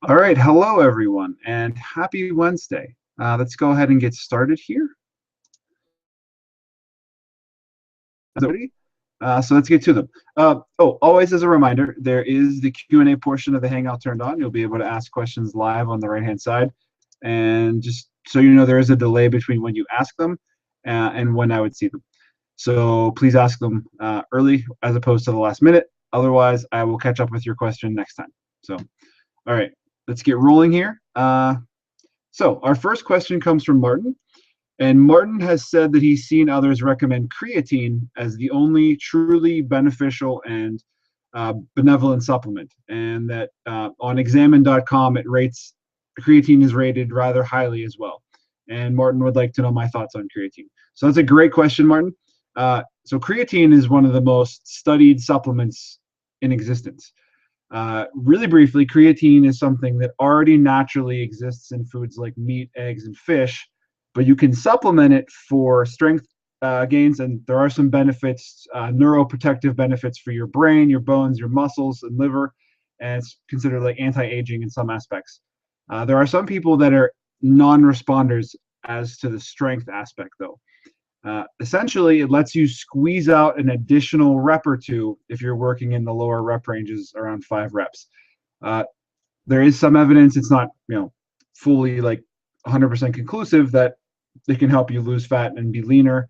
All right, hello everyone, and happy Wednesday. Let's go ahead and get started here. So let's get to them. Always as a reminder, there is the Q&A portion of the Hangout turned on. You'll be able to ask questions live on the right-hand side. And just so you know, there is a delay between when you ask them and when I would see them. So please ask them early as opposed to the last minute. Otherwise, I will catch up with your question next time. So, all right, let's get rolling here. So our first question comes from Martin. And Martin has said that he's seen others recommend creatine as the only truly beneficial and benevolent supplement, and that on examine.com it rates creatine is rated rather highly as well. And Martin would like to know my thoughts on creatine. So that's a great question, Martin. So creatine is one of the most studied supplements in existence. Really briefly, creatine is something that already naturally exists in foods like meat, eggs, and fish, but you can supplement it for strength gains, and there are some benefits, neuroprotective benefits for your brain, your bones, your muscles, and liver, and it's considered like anti-aging in some aspects. There are some people that are non-responders as to the strength aspect, though. Essentially, it lets you squeeze out an additional rep or two if you're working in the lower rep ranges around 5 reps. Uh, there is some evidence, it's not fully like 100% conclusive, that it can help you lose fat and be leaner,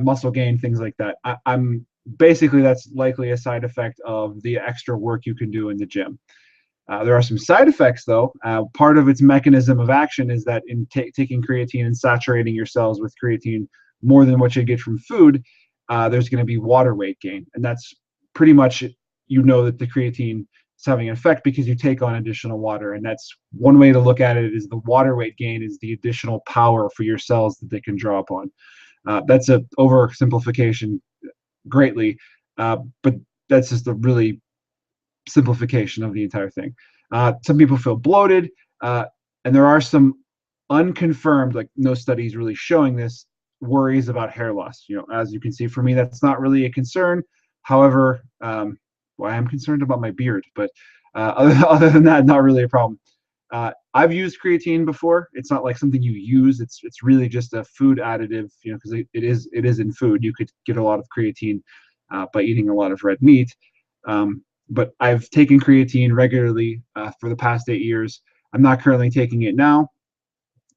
muscle gain, things like that. I'm basically, that's likely a side effect of the extra work you can do in the gym. There are some side effects, though. Part of its mechanism of action is that in taking creatine and saturating your cells with creatine more than what you get from food, there's going to be water weight gain. And that's pretty much, that the creatine is having an effect because you take on additional water. And that's one way to look at it, is the water weight gain is the additional power for your cells that they can draw upon. That's an oversimplification greatly, but that's just a really simplification of the entire thing. Some people feel bloated, and there are some unconfirmed, like no studies really showing this, worries about hair loss. As you can see, for me, that's not really a concern. However, well, I am concerned about my beard, but other than that, not really a problem. I've used creatine before. It's not like something you use. It's really just a food additive, because it is in food. You could get a lot of creatine by eating a lot of red meat. But I've taken creatine regularly for the past 8 years. I'm not currently taking it now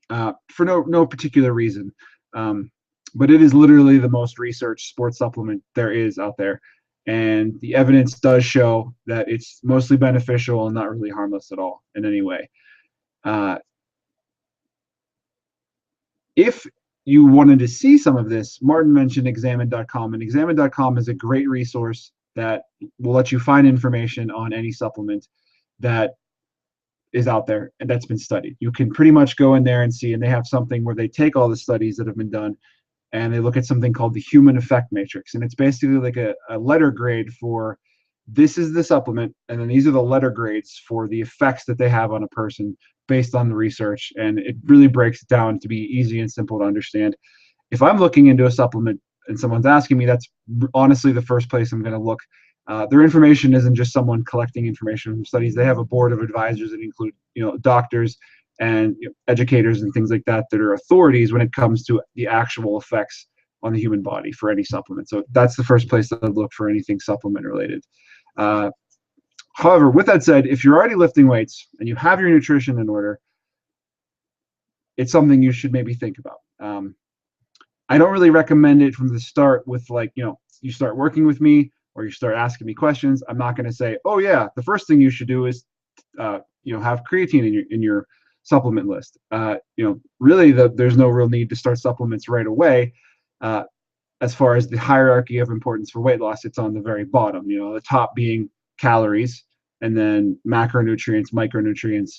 for no particular reason. But it is literally the most researched sports supplement there is out there. And the evidence does show that it's mostly beneficial and not really harmless at all in any way. If you wanted to see some of this, Martin mentioned examine.com, and examine.com is a great resource that will let you find information on any supplement that is out there and that's been studied. You can pretty much go in there and see, and they have something where they take all the studies that have been done and they look at something called the human effect matrix. And it's basically like a letter grade for, this is the supplement, and then these are the letter grades for the effects that they have on a person based on the research. And it really breaks it down to be easy and simple to understand. If I'm looking into a supplement and someone's asking me, that's honestly the first place I'm going to look. Their information isn't just someone collecting information from studies. They have a board of advisors that include, doctors and educators and things like that are authorities when it comes to the actual effects on the human body for any supplement. So that's the first place that I'd look for anything supplement related. However, with that said, if you're already lifting weights and you have your nutrition in order, it's something you should maybe think about. I don't really recommend it from the start with you start working with me or you start asking me questions. I'm not going to say, oh yeah, the first thing you should do is, have creatine in your supplement list. Really there's no real need to start supplements right away. As far as the hierarchy of importance for weight loss, it's on the very bottom, the top being calories, and then macronutrients, micronutrients,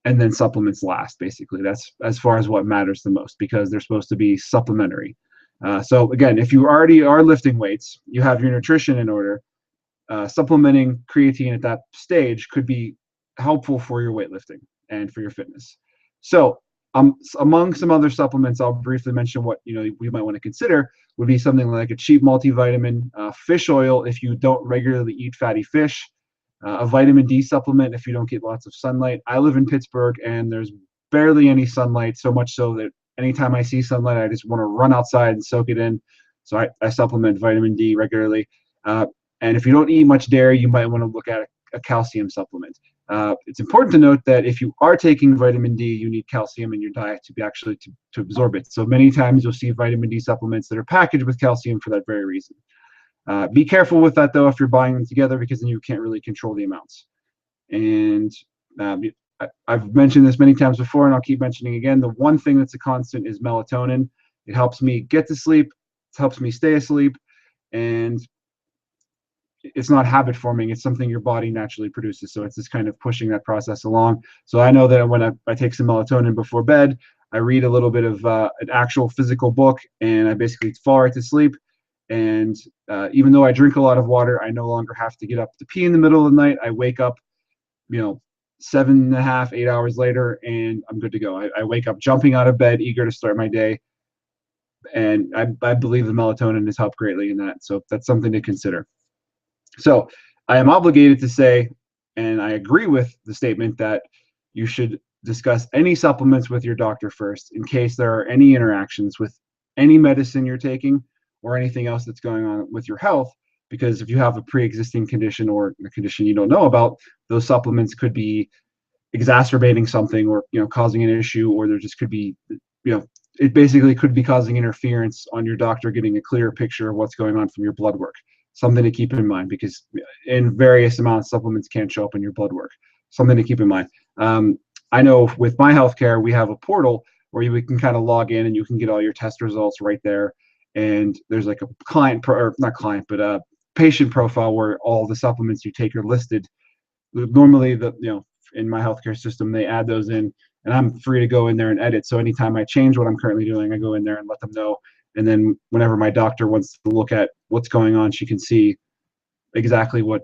and then supplements last. Basically, that's as far as what matters the most, because they're supposed to be supplementary. So again, if you already are lifting weights, you have your nutrition in order, supplementing creatine at that stage could be helpful for your weightlifting and for your fitness. So among some other supplements, I'll briefly mention what we might want to consider would be something like a cheap multivitamin, fish oil if you don't regularly eat fatty fish. A vitamin D supplement if you don't get lots of sunlight. I live in Pittsburgh and there's barely any sunlight, so much so that anytime I see sunlight, I just want to run outside and soak it in. So I supplement vitamin D regularly. And if you don't eat much dairy, you might want to look at a calcium supplement. It's important to note that if you are taking vitamin D, you need calcium in your diet to be actually to absorb it. So many times you'll see vitamin D supplements that are packaged with calcium for that very reason. Be careful with that though if you're buying them together, because then you can't really control the amounts. And I've mentioned this many times before, and I'll keep mentioning again, the one thing that's a constant is melatonin. It helps me get to sleep, it helps me stay asleep, and it's not habit forming, it's something your body naturally produces. So it's just kind of pushing that process along. So I know that when I take some melatonin before bed, I read a little bit of an actual physical book, and I basically fall right to sleep. And even though I drink a lot of water, I no longer have to get up to pee in the middle of the night. I wake up, 7.5, 8 hours later, and I'm good to go. I wake up jumping out of bed, eager to start my day. And I believe the melatonin has helped greatly in that. So that's something to consider. So I am obligated to say, and I agree with the statement, that you should discuss any supplements with your doctor first in case there are any interactions with any medicine you're taking or anything else that's going on with your health. Because if you have a pre-existing condition or a condition you don't know about, those supplements could be exacerbating something, or causing an issue, or there just could be, it basically could be causing interference on your doctor getting a clearer picture of what's going on from your blood work. Something to keep in mind, because in various amounts, supplements can't show up in your blood work. Something to keep in mind. I know with my healthcare, we have a portal where you can kind of log in and you can get all your test results right there. And there's like a patient profile where all the supplements you take are listed. Normally, in my healthcare system, they add those in, and I'm free to go in there and edit. So anytime I change what I'm currently doing, I go in there and let them know. And then whenever my doctor wants to look at what's going on, she can see exactly what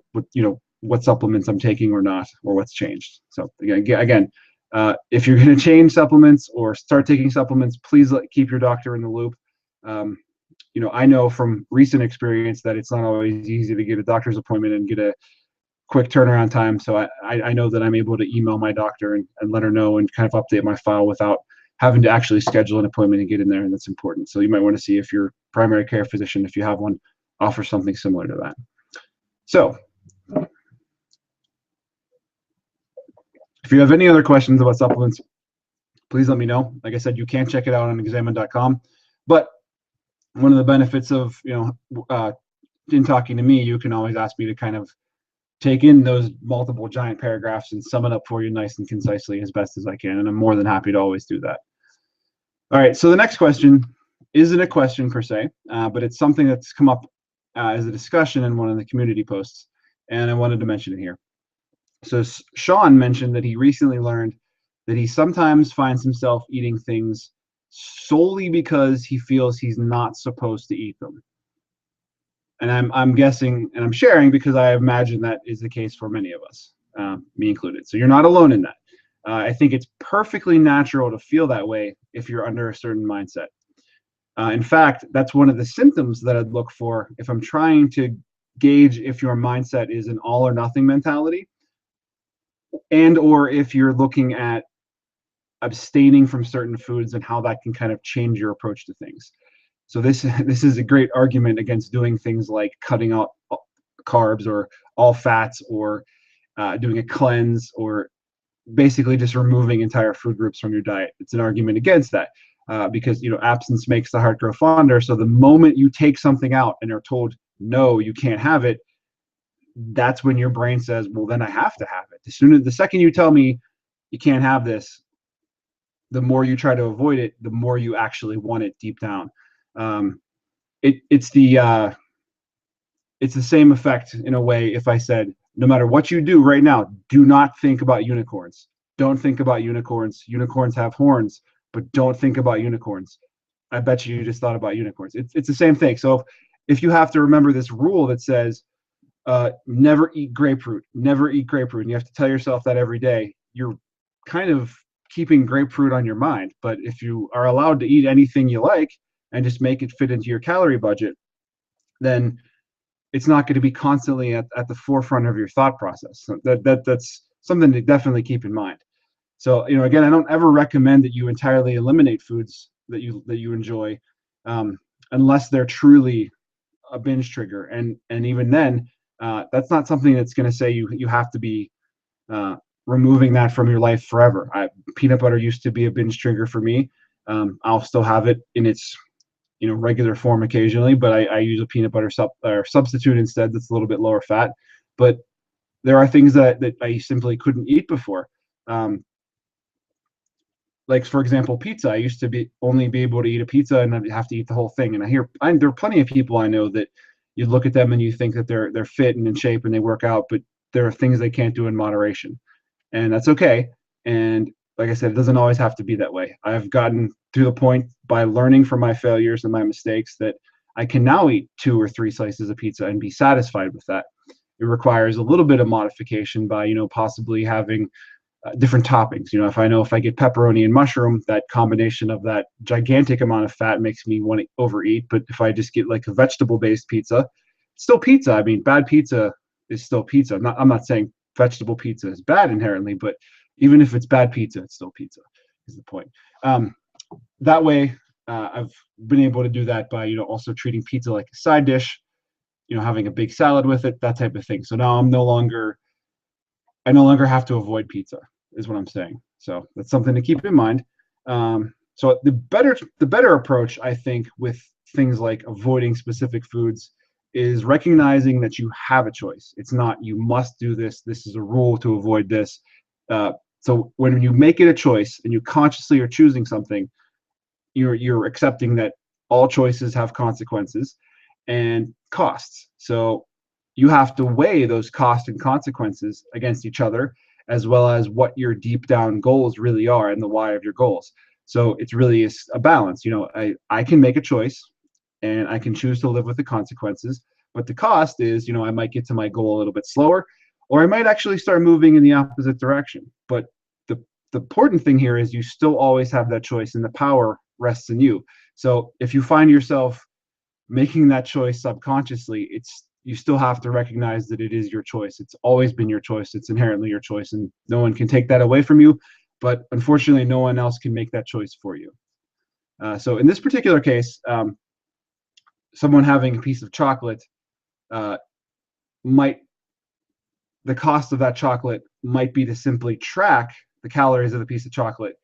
supplements I'm taking or not, or what's changed. So again, if you're going to change supplements or start taking supplements, please keep your doctor in the loop. I know from recent experience that it's not always easy to get a doctor's appointment and get a quick turnaround time. So I know that I'm able to email my doctor and let her know and kind of update my file without having to actually schedule an appointment and get in there, and that's important. So you might want to see if your primary care physician, if you have one, offers something similar to that. So if you have any other questions about supplements, please let me know. Like I said, you can check it out on examine.com. But one of the benefits of in talking to me, you can always ask me to kind of take in those multiple giant paragraphs and sum it up for you nice and concisely as best as I can. And I'm more than happy to always do that. All right, so the next question isn't a question per se, but it's something that's come up as a discussion in one of the community posts, and I wanted to mention it here. So Sean mentioned that he recently learned that he sometimes finds himself eating things solely because he feels he's not supposed to eat them. And I'm guessing, and I'm sharing because I imagine that is the case for many of us, me included. So you're not alone in that. I think it's perfectly natural to feel that way if you're under a certain mindset. In fact, that's one of the symptoms that I'd look for if I'm trying to gauge if your mindset is an all or nothing mentality, and or if you're looking at abstaining from certain foods and how that can kind of change your approach to things. So this is a great argument against doing things like cutting out carbs or all fats, or doing a cleanse, or basically just removing entire food groups from your diet. It's an argument against that because absence makes the heart grow fonder. So the moment you take something out and are told no, you can't have it, that's when your brain says, well, then I have to have it. The second you tell me you can't have this, the more you try to avoid it, the more you actually want it deep down. It's the same effect in a way if I said, no matter what you do right now, do not think about unicorns. Don't think about unicorns. Unicorns have horns, but don't think about unicorns. I bet you just thought about unicorns. It's the same thing. So if you have to remember this rule that says, never eat grapefruit, never eat grapefruit, and you have to tell yourself that every day, you're kind of keeping grapefruit on your mind. But if you are allowed to eat anything you like and just make it fit into your calorie budget, then it's not going to be constantly at the forefront of your thought process. So that's something to definitely keep in mind. So, again, I don't ever recommend that you entirely eliminate foods that you enjoy, unless they're truly a binge trigger. And even then, that's not something that's going to say you have to be removing that from your life forever. Peanut butter used to be a binge trigger for me. I'll still have it in its regular form occasionally, but I use a peanut butter substitute instead that's a little bit lower fat. But there are things that I simply couldn't eat before. Like, for example, pizza. I used to only be able to eat a pizza and I'd have to eat the whole thing. And there are plenty of people I know that you look at them and you think that they're fit and in shape and they work out, but there are things they can't do in moderation, and that's okay. And like I said, it doesn't always have to be that way. I've gotten to the point by learning from my failures and my mistakes that I can now eat 2 or 3 slices of pizza and be satisfied with that. It requires a little bit of modification by possibly having different toppings. If I get pepperoni and mushroom, that combination of that gigantic amount of fat makes me want to overeat. But if I just get like a vegetable-based pizza, it's still pizza. I mean, bad pizza is still pizza. I'm not saying vegetable pizza is bad inherently, but even if it's bad pizza, it's still pizza, is the point. That way, I've been able to do that by also treating pizza like a side dish, having a big salad with it, that type of thing. So now I no longer have to avoid pizza, is what I'm saying. So that's something to keep in mind. So the better approach, I think, with things like avoiding specific foods is recognizing that you have a choice. It's not you must do this. This is a rule to avoid this. So when you make it a choice and you consciously are choosing something, you're accepting that all choices have consequences and costs. So you have to weigh those costs and consequences against each other, as well as what your deep down goals really are and the why of your goals. So it's really a balance. I can make a choice and I can choose to live with the consequences, but the cost is, I might get to my goal a little bit slower, or I might actually start moving in the opposite direction. But the important thing here is you still always have that choice, and the power rests in you. So if you find yourself making that choice subconsciously, you still have to recognize that it is your choice. It's always been your choice. It's inherently your choice, and no one can take that away from you. But unfortunately, no one else can make that choice for you. So in this particular case, someone having a piece of chocolate the cost of that chocolate might be to simply track the calories of the piece of chocolate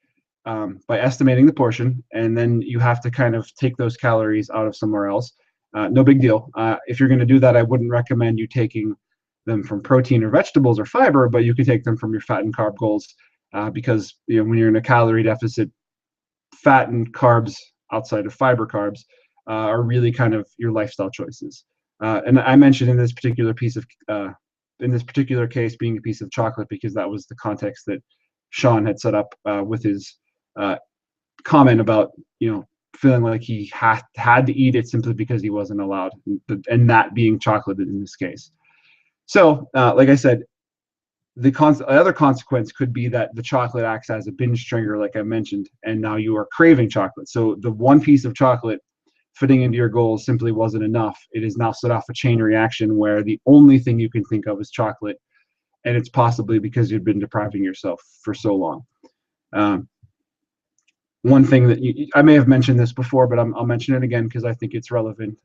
by estimating the portion, and then you have to kind of take those calories out of somewhere else. No big deal. If you're going to do that, I wouldn't recommend you taking them from protein or vegetables or fiber, but you can take them from your fat and carb goals, because when you're in a calorie deficit, fat and carbs outside of fiber carbs are really kind of your lifestyle choices. And I mentioned in this particular case being a piece of chocolate because that was the context that Sean had set up with his comment about feeling like he had to eat it simply because he wasn't allowed, and that being chocolate in this case. So like I said, the other consequence could be that the chocolate acts as a binge trigger, like I mentioned, and now you are craving chocolate. So the one piece of chocolate fitting into your goals simply wasn't enough. It has now set off a chain reaction where the only thing you can think of is chocolate, and it's possibly because you've been depriving yourself for so long. One thing that I may have mentioned this before, but I'll mention it again because I think it's relevant.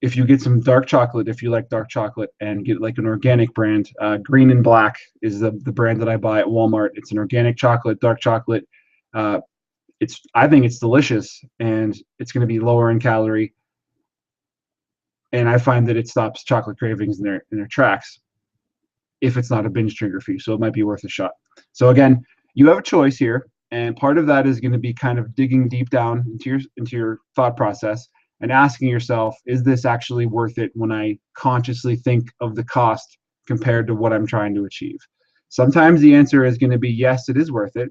If you get some dark chocolate, if you like dark chocolate, and get like an organic brand, Green and Black is the brand that I buy at Walmart. It's an organic chocolate, dark chocolate. I think it's delicious, and it's going to be lower in calorie. And I find that it stops chocolate cravings in their tracks if it's not a binge trigger for you. So it might be worth a shot. So again, you have a choice here, and part of that is going to be kind of digging deep down into your thought process and asking yourself, is this actually worth it when I consciously think of the cost compared to what I'm trying to achieve? Sometimes the answer is going to be yes, it is worth it.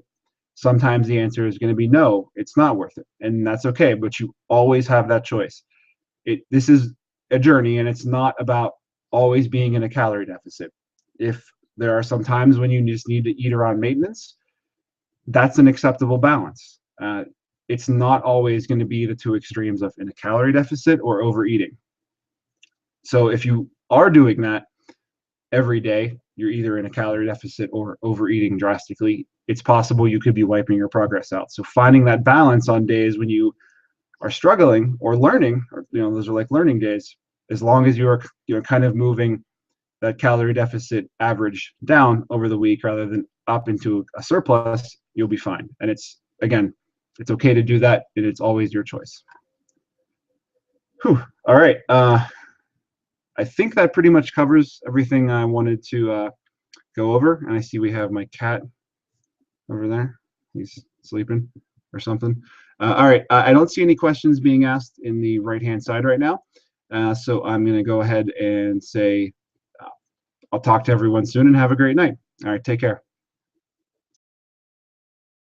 Sometimes the answer is going to be no, it's not worth it. And that's okay, but you always have that choice. This is a journey, and it's not about always being in a calorie deficit. If there are some times when you just need to eat around maintenance, that's an acceptable balance. It's not always going to be the two extremes of in a calorie deficit or overeating. So if you are doing that every day, you're either in a calorie deficit or overeating drastically. It's possible you could be wiping your progress out. So finding that balance on days when you are struggling or learning, or those are like learning days, as long as you are kind of moving that calorie deficit average down over the week rather than up into a surplus, you'll be fine. And it's it's okay to do that, and it's always your choice. Whew. All right. I think that pretty much covers everything I wanted to go over. And I see we have my cat over there. He's sleeping or something. All right. I don't see any questions being asked in the right-hand side right now. So I'm going to go ahead and say I'll talk to everyone soon and have a great night. All right. Take care.